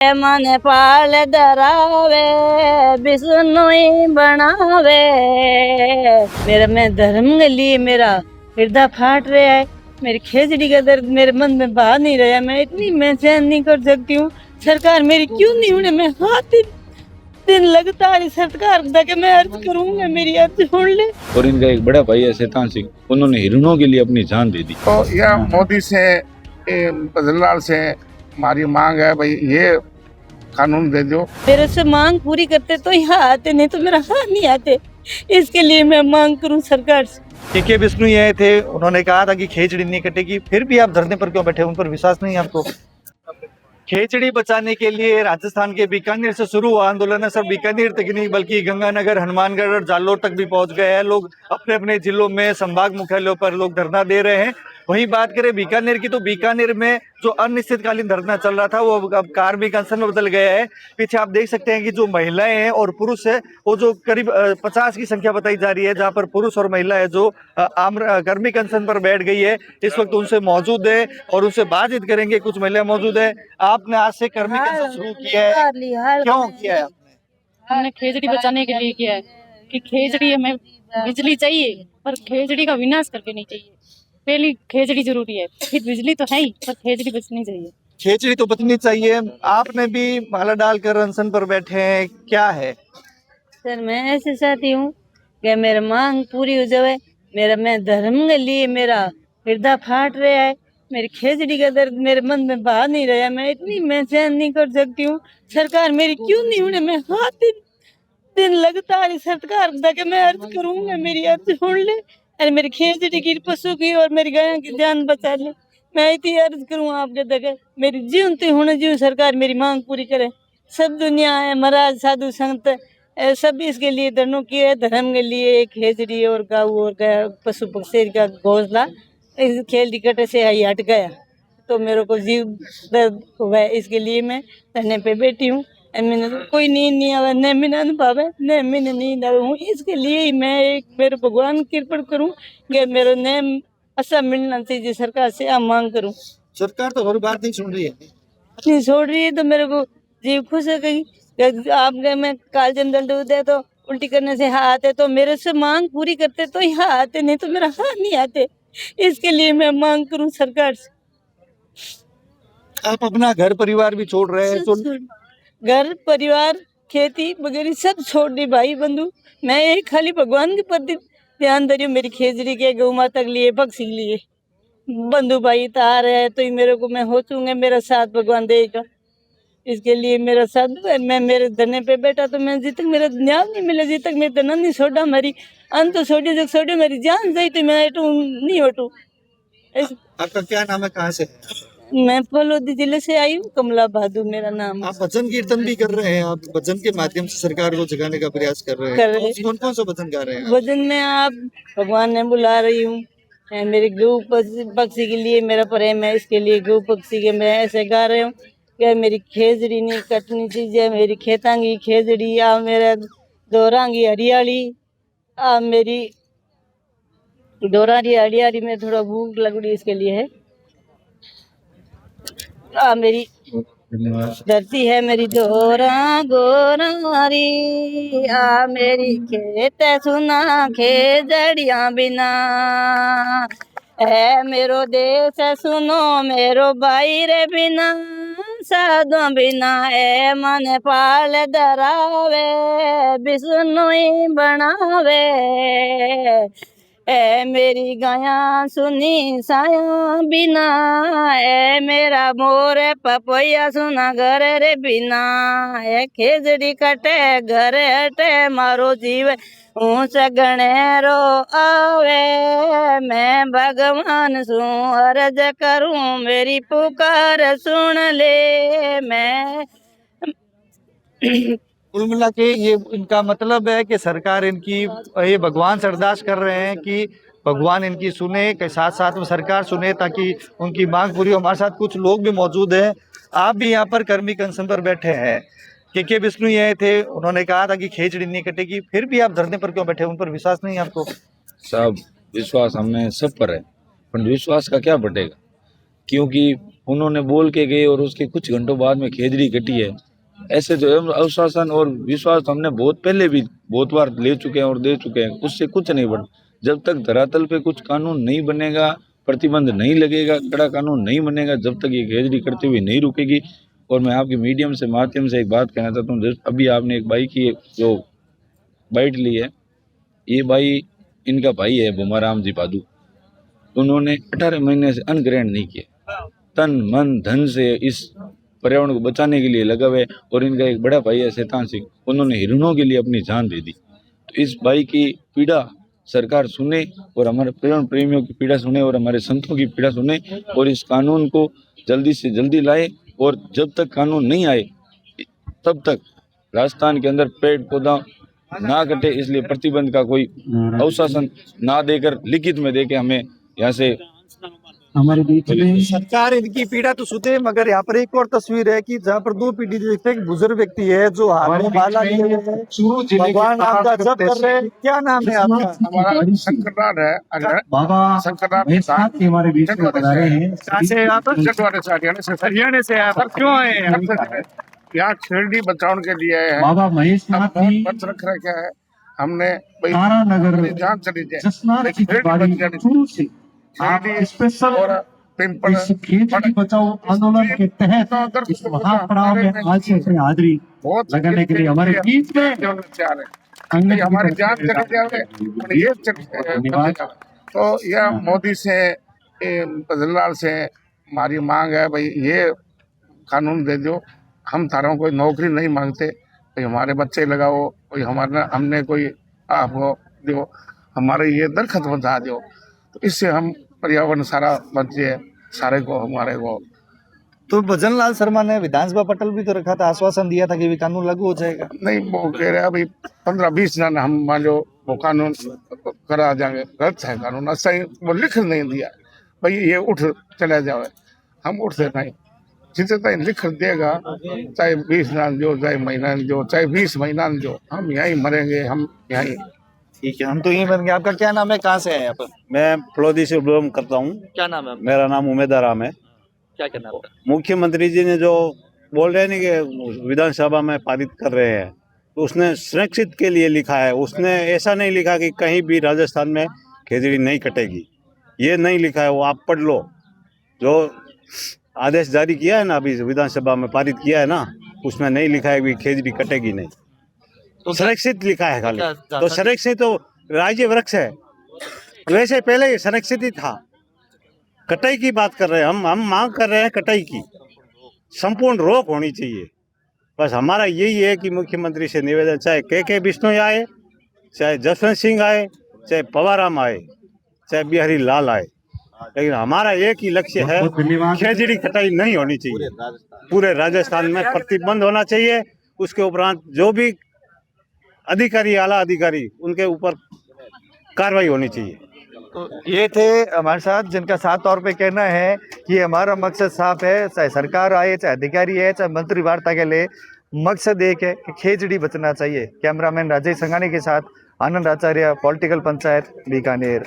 मन पाल डरावे बिसुनुई बनावे। मेरा मैं धर्म के लिए मेरा हृदय फाट रहा है। मेरी खेजड़ी का दर्द मेरे मन में बहा नहीं रहा। मैं इतनी मैं सहन नहीं कर सकती हूँ। सरकार मेरी क्यों नहीं उन्हें मैं हाथ दिन लगातार सरकार तक मैं अर्ज करूंगा, मेरी अर्ज सुन ले। और इनका एक बड़ा भाई है शैतान सिंह, उन्होंने हिरणों के लिए अपनी जान दे दी। तो यह मोदी से बदलाल से हमारी मांग है, भाई ये कानून दे दो। मेरे से मांग पूरी करते तो यहाँ आते, नहीं तो मेरा हाथ नहीं आते। इसके लिए मैं मांग करूं सरकार से। के विष्णु ये आए थे, उन्होंने कहा था कि खेजड़ी नहीं कटेगी, फिर भी आप धरने पर क्यों बैठे? उन पर विश्वास नहीं है आपको? खेजड़ी बचाने के लिए राजस्थान के बीकानेर से शुरू हुआ आंदोलन है। सर, बीकानेर तक नहीं बल्कि गंगानगर, हनुमानगढ़ और जालोर तक भी पहुंच गए हैं। लोग अपने अपने जिलों में संभाग मुख्यालयों पर लोग धरना दे रहे हैं। वहीं बात करें बीकानेर की, तो बीकानेर में जो अनिश्चितकालीन धरना चल रहा था वो अब कार्मिक अनशन में बदल गया है। पीछे आप देख सकते हैं कि जो महिलाएं हैं और पुरुष है वो जो करीब 50 की संख्या बताई जा रही है, जहां पर पुरुष और महिला है जो कार्मिक अनशन पर बैठ गई है। इस वक्त उनसे मौजूद है और उनसे बातचीत करेंगे। कुछ महिलाएं मौजूद है। आपने आज से कार्मिक अनशन शुरू किया है, क्यों किया है आपने? हमने खेजड़ी बचाने के लिए किया है कि खेजड़ी हमें बिजली चाहिए, पर खेजड़ी का विनाश करके नहीं चाहिए। पहली खेजड़ी जरूरी है, फिर बिजली तो है ही, पर खेजड़ी बचनी चाहिए। खेजड़ी तो बचनी चाहिए। आपने भी माला डालकर अनशन पर बैठे हैं, क्या है? सर मैं ऐसे चाहती हूँ कि मेरा मांग पूरी हो जाए। मेरा मैं धर्म के लिए मेरा हृदय फाट रहा है। मेरी खेजड़ी का दर्द मेरे मन में बहा नहीं रहा। मैं इतनी मैं सहन नहीं कर सकती हूँ। सरकार मेरी क्यों नहीं उन्हें मैं हाथ दिन लगातार सरकार तक मैं अर्ज करूंगा, मेरी अर्ज सुन ले। अरे मेरी खेजड़ी की, पशु की और मेरी गाय की जान बचा ले। मैं इतनी अर्ज करूँ आपके तक, मेरी जीवनती होने जीव सरकार मेरी मांग पूरी करे। सब दुनिया है, महाराज साधु संत सब इसके लिए धरनों किए है। धर्म के लिए खेजड़ी और गाऊ और पशु पक्षी का घोंसला इस खेल टिकट से ही हट गया तो मेरे को जीव दर्द हुआ। इसके लिए मैं धरने पे बैठी हूँ। मैंने कोई नींद नहीं आवे, न मैंने पावे न मैंने नींद आवे हूँ। इसके लिए ही मैं एक मेरे भगवान कृपा करूँ कि मेरे नेम ऐसा मिलना चाहिए। सरकार से आप मांग करूँ। सरकार तो हर बात नहीं सुन रही है। नहीं छोड़ रही है तो मेरे को जीव खुश है कहीं। आपके में काल जंदल दूध है तो उल्टी करने से हाथ आते, तो मेरे से मांग पूरी करते तो यहाँ आते, नहीं तो मेरा हाथ नहीं आते। इसके लिए मैं मांग करूँ सरकार से। आप अपना घर परिवार भी छोड़ रहे हैं तो घर परिवार खेती वगैरह सब छोड़ दी भाई बंधु। मैं यही खाली भगवान के प्रति ध्यान दे रही हूँ। मेरी खेजड़ी के गौ माता के लिए, पक्षी के लिए बंधु भाई तार है तो ही मेरे को मैं होचूंगा, मेरा साथ भगवान देगा। इसके लिए मेरा साथ मैं मेरे धरने पे बैठा तो मैं जिस तक मेरा न्याय नहीं मिले, जिस तक मैं धना नहीं छोड़ा, मेरी अंत तो छोड़ी जब छोड़ी मेरी जान गई तो मैं हटू नहीं हटू। आपका क्या नाम है, कहाँ से? मैं फलोदी जिले से आई हूँ, कमला बहादुर मेरा नाम। आप भजन कीर्तन भी कर रहे हैं, आप भजन के माध्यम से सरकार को जगाने का प्रयास कर रहे हैं। कौन कौन सा भजन गा रहे हैं? भजन में आप भगवान ने बुला रही हूँ। मेरे गौ पक्षी के लिए मेरा प्रेम है, इसके लिए गौ पक्षी के मैं ऐसे गा रही हूँ कि मेरी खेजड़ी नहीं कटनी चाहिए। मेरी खेतांगी खेजड़ी आ, मेरा दोरांगी हरियाली आ, मेरी दोरांगी हरियाली में थोड़ा भूख लग रही इसके लिए है। मेरी धरती है मेरी दोरा गोरारी आ, मेरी खेत सुना खेजड़िया बिना है मेरो देश सुनो मेरो भाई रे बिना साधु बिना है मन पाल डरावे बिसुनुई बनावे ए मेरी गाया सुनी साया बिना ए मेरा मोर पपैया सुना घर रे बिना ए खेजड़ी कटे घर हटे मारो जीव ऊंच गणेरो आवे मैं भगवान सु अर्ज करूं मेरी पुकार सुन ले। मैं कुल मिला के ये इनका मतलब है कि सरकार इनकी ये भगवान से अरदास कर रहे हैं कि भगवान इनकी सुने, के साथ साथ में सरकार सुने ताकि उनकी मांग पूरी हो। हमारे साथ कुछ लोग भी मौजूद हैं। आप भी यहाँ पर कार्मिक अनशन पर बैठे हैं। के विष्णु ये थे, उन्होंने कहा था कि खेजड़ी नहीं कटेगी, फिर भी आप धरने पर क्यों बैठे? उन पर विश्वास नहीं है आपको? साहब विश्वास हमें सब पर है, पर विश्वास का क्या बढ़ेगा, क्योंकि उन्होंने बोल के गए और उसके कुछ घंटों बाद में खेजड़ी कटी है। ऐसे जो है अनुशासन और विश्वास हमने बहुत पहले भी बहुत बार ले चुके हैं और दे चुके हैं, उससे कुछ नहीं बढ़। जब तक धरातल पे कुछ कानून नहीं बनेगा, प्रतिबंध नहीं लगेगा, कड़ा कानून नहीं बनेगा, जब तक ये खेजड़ी करते हुए नहीं रुकेगी। और मैं आपके मीडियम से माध्यम से एक बात कहना चाहता हूँ, अभी आपने एक भाई की जो बाइट ली है, ये भाई इनका भाई है भूमाराम जी पादू। उन्होंने 18 महीने से अन्न ग्रहण नहीं किया, तन मन धन से इस पर्यावरण को बचाने के लिए लगा हुए। और इनका एक बड़ा भाई है शैतान सिंह, उन्होंने हिरणों के लिए अपनी जान दे दी। तो इस भाई की पीड़ा सरकार सुने और हमारे पर्यावरण प्रेमियों की पीड़ा सुने और हमारे संतों की पीड़ा सुने और इस कानून को जल्दी से जल्दी लाए। और जब तक कानून नहीं आए तब तक राजस्थान के अंदर पेड़ पौधा ना कटे, इसलिए प्रतिबंध का कोई अनुशासन ना देकर लिखित में देके हमें यहाँ से हमारे बीच में सरकार इनकी पीड़ा तो सुने, मगर यहाँ पर एक और तस्वीर है कि जहाँ पर 2 पीढ़ी देखते एक बुजुर्ग व्यक्ति है जो हाथ में माला लिए हुए हैं, भगवान नाम का जप कर रहे हैं। क्या नाम है आपका? हमारा शंकरनाथ है, बाबा शंकरनाथ महेश नाथ के हमारे बीच में बता रहे हैं। कहाँ से आप? जटवाड़े से हरियाणा से आया, पर क्यों आए हैं? यहाँ खेजड़ी बचाने के लिए है। बाबा महेश नाथ जी पंच रख रखा है हमने, भाई तारानगर अपनी जान चली जाए। जसनार की बाड़ी शुरू से आप स्पेशल और पिंपल इस खेजड़ी बचाओ आंदोलन के तहत इस महापड़ाव में आज से अपनी हाजिरी बहुत लगाने के लिए हमारे बीच में तैयार है। हमारी जान चली जाए ये धन्यवाद। तो यह मोदी से बदलाव से हमारी मांग है, भाई ये कानून दे दो। हम तारों कोई नौकरी नहीं मांगते, भाई हमारे बच्चे लगाओ, कोई हमारा हमने कोई आपको दो, हमारे ये दरखत बता दो। तो इससे हम पर्यावरण सारा बचे सारे को हमारे को। तो भजन लाल शर्मा ने विधानसभा पटल भी तो रखा था, आश्वासन दिया था कि भी कानून लागू हो जाएगा। नहीं, वो कह रहे भाई 15-20 दिन हम मान लो वो कानून करा जाएंगे। गलत है कानून, अच्छा ही वो लिख नहीं दिया भाई ये उठ चला जाओ, हम उठते नहीं। जितने तक लिख देगा, चाहे 20 दिन जो, चाहे महीना जो, चाहे 20 महीना जो, हम यहीं मरेंगे, हम यहीं। ठीक है, हम तो यही बन गए। आपका क्या नाम है, कहाँ से हैं आप? मैं फलोदी से बिलोंग करता हूँ। क्या नाम है? मेरा नाम उमेद आराम है। क्या कहना है आपका? मुख्यमंत्री जी ने जो बोल रहे हैं नहीं कि विधानसभा में पारित कर रहे हैं, तो उसने सुरक्षित के लिए लिखा है। उसने ऐसा नहीं लिखा कि कहीं भी राजस्थान में खेजड़ी नहीं कटेगी, ये नहीं लिखा है। वो आप पढ़ लो, जो आदेश जारी किया है ना, अभी विधानसभा में पारित किया है ना, उसमें नहीं लिखा है कि खेजड़ी कटेगी नहीं, तो सुरक्षित लिखा है खाली। तो सुरक्षित तो राज्य वृक्ष है, वैसे पहले ही संरक्षित ही था। कटाई की बात कर रहे हैं हम मांग कर रहे हैं कटाई की संपूर्ण रोक होनी चाहिए। बस हमारा यही है कि मुख्यमंत्री से निवेदन, चाहे के बिश्नोई आए, चाहे जसवंत सिंह आए, चाहे पवाराम आए, चाहे बिहारी लाल आए, लेकिन हमारा एक ही लक्ष्य है, खेजड़ी कटाई नहीं होनी चाहिए। पूरे राजस्थान में प्रतिबंध होना चाहिए। उसके उपरांत जो भी अधिकारी, आला अधिकारी, उनके ऊपर कार्रवाई होनी चाहिए। तो ये थे हमारे साथ, जिनका साफ तौर पे कहना है कि हमारा मकसद साफ है, चाहे सरकार आए, चाहे अधिकारी है, चाहे मंत्री वार्ता के लिए, मकसद एक है कि खेजड़ी बचना चाहिए। कैमरामैन राजेश संघानी के साथ आनंद आचार्य, पॉलिटिकल पंचायत, बीकानेर।